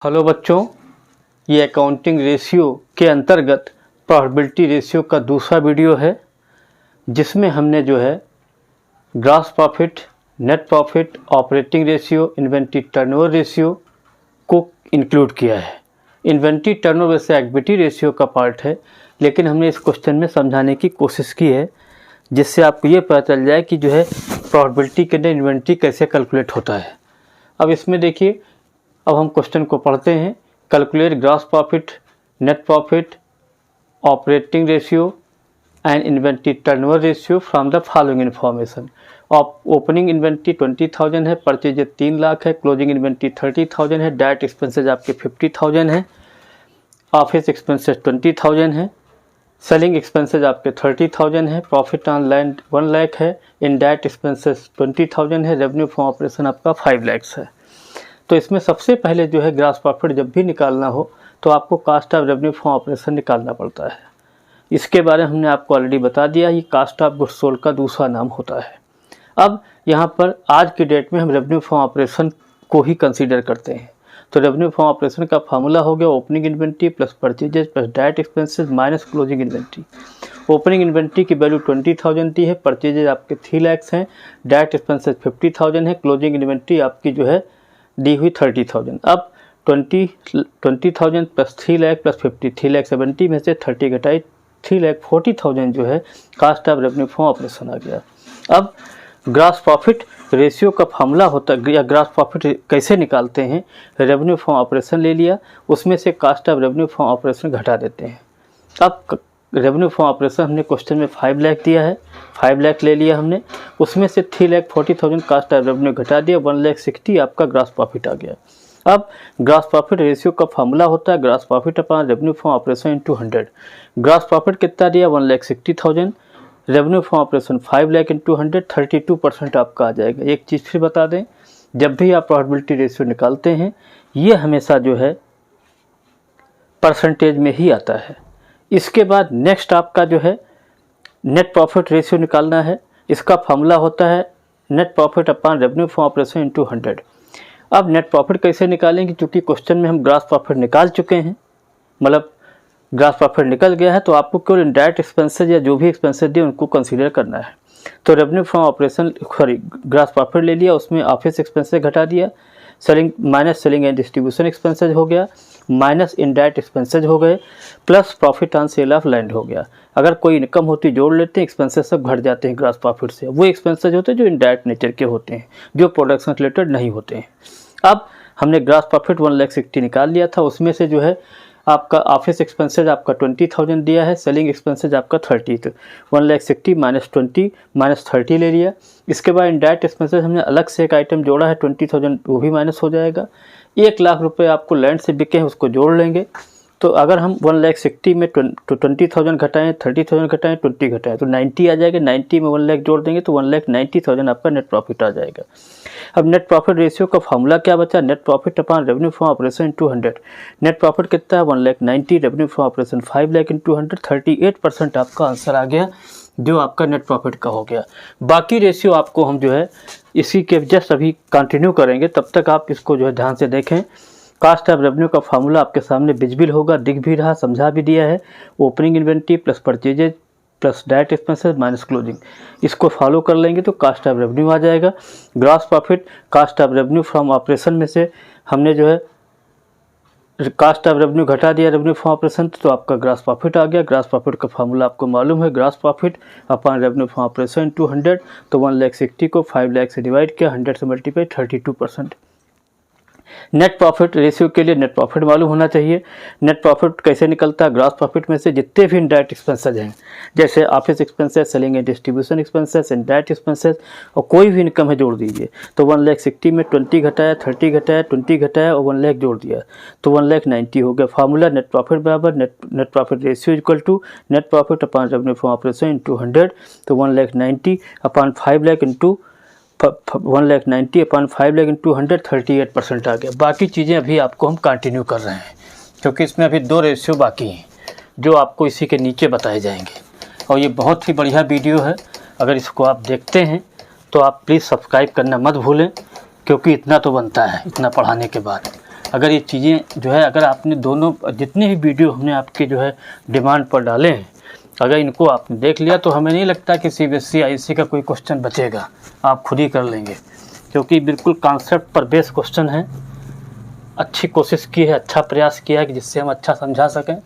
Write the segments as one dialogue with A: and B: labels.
A: Hello बच्चों, ये accounting ratio के अंतर्गत प्रॉफिटेबिलिटी रेशियो का दूसरा वीडियो है, जिसमें हमने जो है gross profit, net profit, operating ratio, inventory turnover ratio को इंक्लूड किया है। इन्वेंट्री टर्नओवर वैसे इक्विटी रेशियो का पार्ट है, लेकिन हमने इस क्वेश्चन में समझाने की कोशिश की है, जिससे आपको ये पता चल जाए कि जो है प्रॉफिटेबिलिटी के अंदर इन्वेंट्री कैसे कैलकुलेट होता है। अब इसमें देखिए, अब हम क्वेश्चन को पढ़ते हैं। Calculate gross profit, net profit, operating ratio and inventory turnover ratio from the following information. Opening inventory 20,000 है, परचेज 3 लाख है, क्लोजिंग इन्वेंट्री 30,000 है, डायरेक्ट एक्सपेंसेज आपके 50,000 है, ऑफिस एक्सपेंसेज 20,000 है, सेलिंग एक्सपेंसेज आपके 30,000 है, प्रॉफिट ऑन लैंड 1 लाख है, इनडायरेक्ट एक्सपेंसेज 20,000 है, रेवेन्यू फ्रॉम ऑपरेशन आपका 5 लाख है। तो इसमें सबसे पहले जो है ग्रॉस प्रॉफिट जब भी निकालना हो तो आपको cost of revenue from operation निकालना पड़ता है। इसके बारे में हमने आपको ऑलरेडी बता दिया, ये कास्ट ऑफ गुड्स सोल्ड का दूसरा नाम होता है। अब यहाँ पर आज की डेट में हम रेवेन्यू फ्रॉम ऑपरेशन को ही कंसीडर करते हैं। तो रेवेन्यू फ्रॉम ऑपरेशन का फार्मूला हो गया opening inventory plus purchases plus direct expenses minus closing inventory. Opening inventory की वैल्यू 20,000 दी है, परचेजेज आपके 3 लाख हैं, डायरेक्ट एक्सपेंसेस 50,000 है, क्लोजिंग इन्वेंट्री आपकी जो है दी हुई 30,000। अब 20,000 प्लस 3 लाख प्लस 50, 3,70,000 में से 30 घटाई 3,40,000 जो है cost of revenue from operation आ गया। अब ग्रॉस प्रॉफिट रेशियो का फार्मूला होता है, या ग्रॉस प्रॉफिट कैसे निकालते हैं। रेवेन्यू फ्रॉम ऑपरेशन ले लिया, उसमें से cost of revenue from operation घटा देते हैं। अब रेवेन्यू फ्रॉम ऑपरेशन हमने क्वेश्चन में 5 लाख दिया है, 5 लाख ले लिया हमने, उसमें से 3,40,000 कास्ट ऑफ रेवेन्यू घटा दिया, 1,60,000 आपका ग्रॉस प्रॉफिट आ गया। अब ग्रॉस प्रॉफिट रेशियो का फार्मूला होता है gross profit upon revenue from operation into 100। Gross profit कितना दिया 1,60,000, revenue from operation 5 lakh into 100, 32% आपका आ जाएगा। एक चीज़ फिर बता दें, जब भी आप प्रॉफिटेबिलिटी रेशियो निकालते हैं ये हमेशा जो है परसेंटेज में ही आता है। इसके बाद नेक्स्ट आपका जो है नेट प्रॉफिट रेशियो निकालना है। इसका फार्मूला होता है net profit upon revenue from operation into 100। अब नेट प्रॉफिट कैसे निकालेंगे, क्योंकि क्वेश्चन में हम ग्रॉस प्रॉफिट निकाल चुके हैं, मतलब ग्रॉस प्रॉफिट निकल गया है, तो आपको केवल इनडायरेक्ट एक्सपेंसेज या जो भी एक्सपेंसेज दिए उनको कंसीडर करना है। तो revenue from operation gross profit ले लिया, उसमें ऑफिस एक्सपेंसेज घटा दिया, selling minus selling and distribution expenses हो गया, माइनस इनडायरेक्ट एक्सपेंसेज हो गए, plus profit on sale of land हो गया। अगर कोई इनकम होती जोड़ लेते हैं, एक्सपेंसेज सब घट जाते हैं ग्रॉस प्रॉफिट से। वो एक्सपेंसेज होते हैं जो इनडायरेक्ट नेचर के होते हैं, जो प्रोडक्शन रिलेटेड नहीं होते हैं। अब हमने ग्रॉस प्रॉफिट 1,60,000 निकाल लिया था, उसमें से जो है आपका ऑफिस एक्सपेंसेज आपका 20,000 दिया है, सेलिंग एक्सपेंसेज आपका 30, तो 1,60,000 माइनस 20 माइनस 30 ले लिया। इसके बाद इनडायरेक्ट एक्सपेंसेज हमने अलग से एक आइटम जोड़ा है 20,000, वो भी माइनस हो जाएगा। 1 लाख रुपए आपको लैंड से बिके हैं, उसको जोड़ लेंगे। तो अगर हम 1,60,000 में 20,000 घटाएं, 30,000 घटाएं, 20 घटाएं तो 90 आ जाएगा। 90 में 1 लाख जोड़ देंगे तो 1,90,000 आपका नेट प्रॉफिट आ जाएगा। अब नेट प्रॉफिट रेशियो का फार्मूला क्या बचा, net profit upon revenue from operation into 100। Net profit कितना है 1,90,000, revenue from operation 5 lakh into 100, 38% आपका आंसर आ गया, जो आपका नेट प्रॉफिट का हो गया। बाकी रेशियो आपको हम जो है इसी के जस्ट अभी कंटिन्यू करेंगे, तब तक आप इसको जो है ध्यान से देखें। कास्ट ऑफ रेवेन्यू का फार्मूला आपके सामने विजिबल होगा, दिख भी रहा, समझा भी दिया है। Opening inventory plus purchases plus direct expenses minus closing, इसको फॉलो कर लेंगे तो कास्ट ऑफ रेवेन्यू आ जाएगा। Gross profit cost of revenue from operation में से हमने जो है कास्ट ऑफ रेवेन्यू घटा दिया रेवेन्यू फ्रॉम ऑपरेशन, तो आपका ग्रॉस प्रॉफिट आ गया। ग्रॉस प्रॉफिट का फार्मूला आपको मालूम है, gross profit upon revenue from operation into 100। तो 1,60,000 को 5 लाख से डिवाइड किया, 100 से मल्टीप्लाई, 32%। नेट प्रॉफिट रेशियो के लिए नेट प्रॉफिट मालूम होना चाहिए। नेट प्रॉफिट कैसे निकलता है, ग्रॉस प्रॉफिट में से जितने भी इनडायरेक्ट एक्सपेंसेज हैं, जैसे office expenses, selling and distribution expenses, indirect expenses और कोई भी इनकम है जोड़ दीजिए। तो 1,60,000 में 20 घटाया, 30 घटाया, 20 घटाया और 1 लाख जोड़ दिया तो 1,90,000 हो गया। फार्मूला नेट प्रॉफिट बराबर net profit ratio equal to net profit upon revenue from operation into 100। तो 1,90,000 upon 5 lakh into 1,90,000 upon 5 lakh into 100, 38% आ गया। बाकी चीज़ें अभी आपको हम कंटिन्यू कर रहे हैं, क्योंकि इसमें अभी 2 रेशियो बाकी हैं जो आपको इसी के नीचे बताए जाएंगे। और ये बहुत ही बढ़िया वीडियो है, अगर इसको आप देखते हैं तो आप प्लीज़ सब्सक्राइब करना मत भूलें, क्योंकि इतना तो बनता है इतना पढ़ाने के बाद। अगर ये चीज़ें जो है, अगर आपने दोनों जितने भी वीडियो हमने आपके जो है डिमांड पर डाले हैं, अगर इनको आपने देख लिया तो हमें नहीं लगता कि CBSE ISC का कोई क्वेश्चन बचेगा, आप खुद ही कर लेंगे, क्योंकि बिल्कुल कॉन्सेप्ट पर बेस्ड क्वेश्चन है। अच्छी कोशिश की है, अच्छा प्रयास किया है कि जिससे हम अच्छा समझा सकें,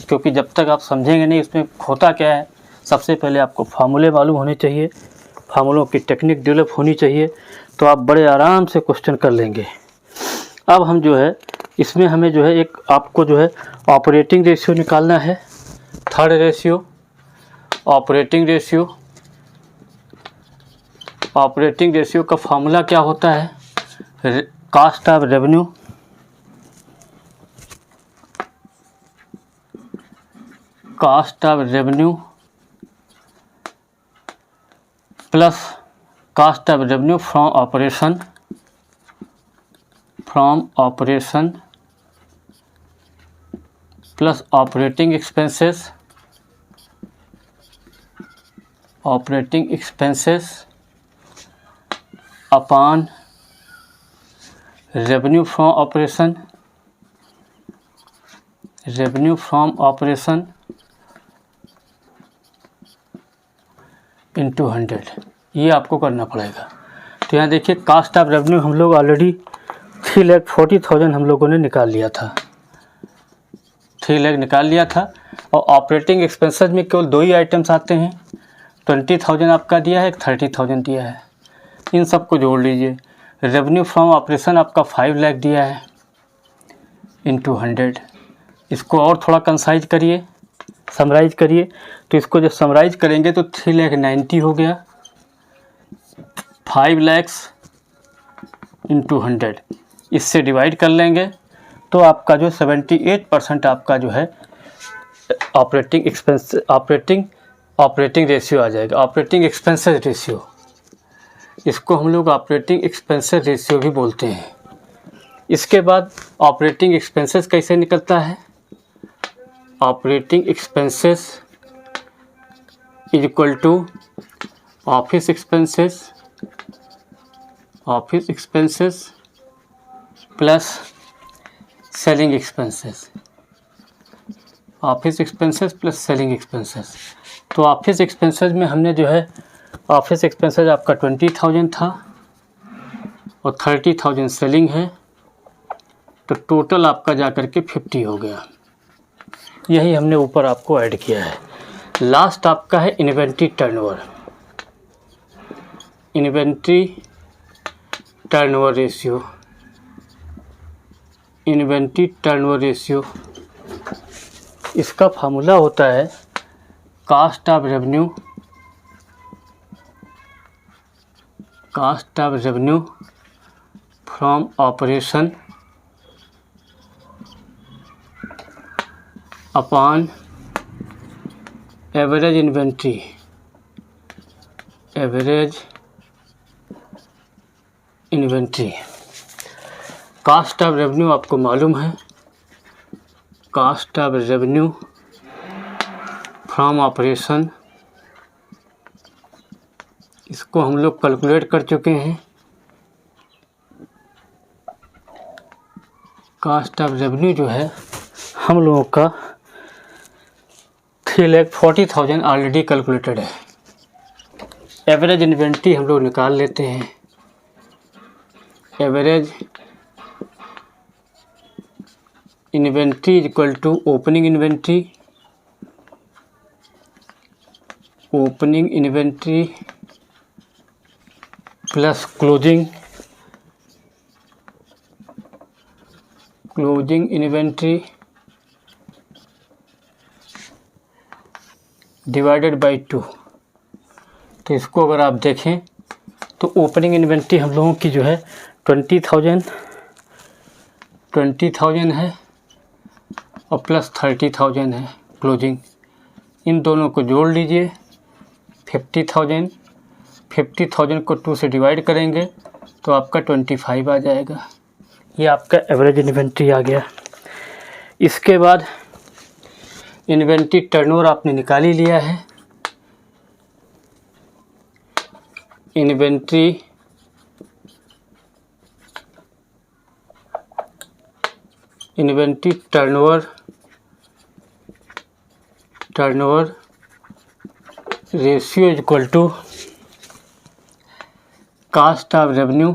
A: क्योंकि जब तक आप समझेंगे नहीं इसमें होता क्या है, सबसे पहले आपको फार्मूले मालूम होने चाहिए, फार्मूलों की टेक्निक डेवलप होनी चाहिए, तो आप बड़े आराम से क्वेश्चन कर लेंगे। अब हम जो है इसमें हमें जो है एक आपको जो है ऑपरेटिंग रेशियो निकालना है, third ratio, operating ratio. Operating ratio का फार्मूला क्या होता है, cost of revenue plus cost of revenue from operation plus operating expenses upon revenue from operation into 100, ये आपको करना पड़ेगा। तो यहाँ देखिए कॉस्ट ऑफ रेवेन्यू हम लोग ऑलरेडी 3,40,000 हम लोगों ने निकाल लिया था, 3 लाख निकाल लिया था। और ऑपरेटिंग एक्सपेंसेस में केवल 2 ही आइटम्स आते हैं, 20,000 आपका दिया है, 30,000 दिया है, इन सबको जोड़ लीजिए। रेवेन्यू फ्रॉम ऑपरेशन आपका 5 लाख दिया है इंटू 100, इसको और थोड़ा कंसाइज करिए, समराइज करिए, तो इसको जब समराइज करेंगे तो 3,90,000 हो गया, 5 लाख इंटू 100, इससे डिवाइड कर लेंगे तो आपका जो 78% आपका जो है ऑपरेटिंग रेशियो आ जाएगा, ऑपरेटिंग एक्सपेंसेस रेशियो। इसको हम लोग ऑपरेटिंग एक्सपेंसेस रेशियो भी बोलते हैं। इसके बाद ऑपरेटिंग एक्सपेंसेस कैसे निकलता है, operating expenses is equal to office expenses plus selling expenses, office expenses plus selling expenses. तो ऑफिस एक्सपेंसेस में हमने जो है ऑफिस एक्सपेंसेस आपका 20,000 था और 30,000 सेलिंग है, तो टोटल आपका जा कर के 50 हो गया। यही हमने ऊपर आपको ऐड किया है। लास्ट आपका है inventory turnover ratio. Inventory turnover ratio, इसका फार्मूला होता है cost of revenue from operation upon average inventory. Cost of revenue आपको मालूम है, cost of revenue from operation, इसको हम लोग कैलकुलेट कर चुके हैं। कॉस्ट ऑफ रेवेन्यू जो है हम लोगों का 3,40,000 ऑलरेडी कैलकुलेटेड है। एवरेज इन्वेंट्री हम लोग निकाल लेते हैं, average inventory is equal to opening inventory plus closing inventory divided by 2। तो इसको अगर आप देखें तो ओपनिंग इन्वेंट्री हम लोगों की जो है 20,000 है और प्लस 30,000 है क्लोजिंग, इन दोनों को जोड़ लीजिए 50,000 को 2 से डिवाइड करेंगे तो आपका 25 आ जाएगा। ये आपका एवरेज इन्वेंट्री आ गया। इसके बाद इन्वेंट्री टर्नओवर आपने निकाल ही लिया है, inventory turnover ratio equal to cost of revenue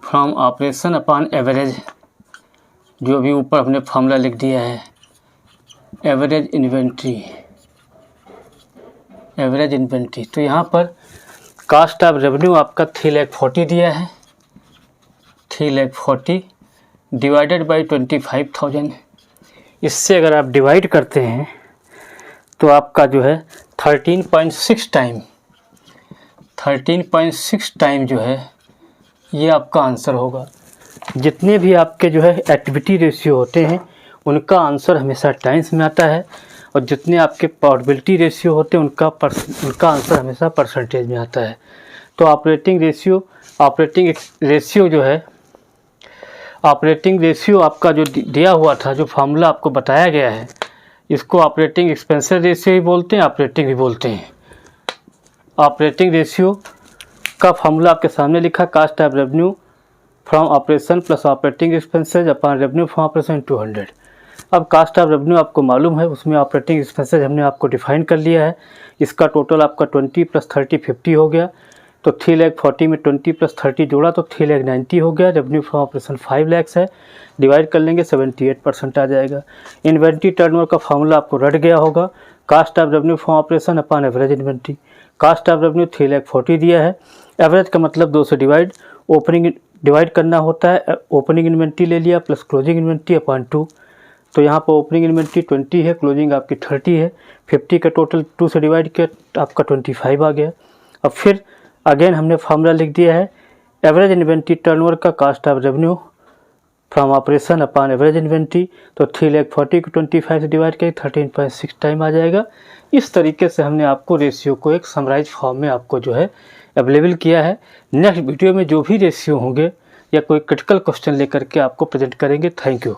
A: from operation upon average, जो भी ऊपर हमने फॉर्मूला लिख दिया है, एवरेज इन्वेंट्री। तो यहाँ पर कास्ट ऑफ रेवेन्यू आपका 3,40,000 दिया है, 3,40,000 डिवाइडेड बाई 25,000। इससे अगर आप डिवाइड करते हैं तो आपका जो है 13.6 टाइम जो है ये आपका आंसर होगा। जितने भी आपके जो है एक्टिविटी रेशियो होते हैं उनका आंसर हमेशा टाइम्स में आता है, और जितने आपके प्रोबेबिलिटी रेशियो होते हैं उनका आंसर हमेशा परसेंटेज में आता है। तो ऑपरेटिंग रेशियो आपका जो दिया हुआ था, जो फार्मूला आपको बताया गया है, इसको ऑपरेटिंग एक्सपेंसेस रेशियो भी बोलते हैं, ऑपरेटिंग भी बोलते हैं। ऑपरेटिंग रेशियो का फार्मूला आपके सामने लिखा, cost of revenue from operation plus operating expenses upon revenue from operation 200। अब कास्ट ऑफ रेवेन्यू आपको मालूम है, उसमें ऑपरेटिंग एक्सपेंसेस हमने आपको डिफाइन कर लिया है। इसका टोटल आपका 20 + 30 50 हो गया। तो 3,40,000 में 20 + 30 जोड़ा तो 3,90,000 हो गया। रेवेन्यू फ्रॉम ऑपरेशन 5 लाख है, डिवाइड कर लेंगे 78% आ जाएगा। इन्वेंट्री टर्नओवर का फार्मूला आपको रट गया होगा, cost of revenue from operation upon average inventory. Cost of revenue 3,40,000 दिया है, एवरेज का मतलब 2 से डिवाइड करना होता है। ओपनिंग इन्वेंट्री ले लिया प्लस क्लोजिंग इन्वेंट्री अपॉन 2। तो यहाँ पर ओपनिंग इन्वेंट्री 20 है, क्लोजिंग आपकी 30 है। 50 का टोटल 2 से डिवाइड किया आपका 25 आ गया। अब फिर अगेन हमने फार्मूला लिख दिया है, एवरेज इन्वेंट्री टर्नओवर का cost of revenue from operation upon average inventory. तो 3,40,000 को 25 से डिवाइड करें 13.6 टाइम आ जाएगा। इस तरीके से हमने आपको रेशियो को एक समराइज फॉर्म में आपको जो है अवेलेबल किया है। नेक्स्ट वीडियो में जो भी रेशियो होंगे या कोई क्रिटिकल क्वेश्चन लेकर के आपको प्रेजेंट करेंगे। Thank you.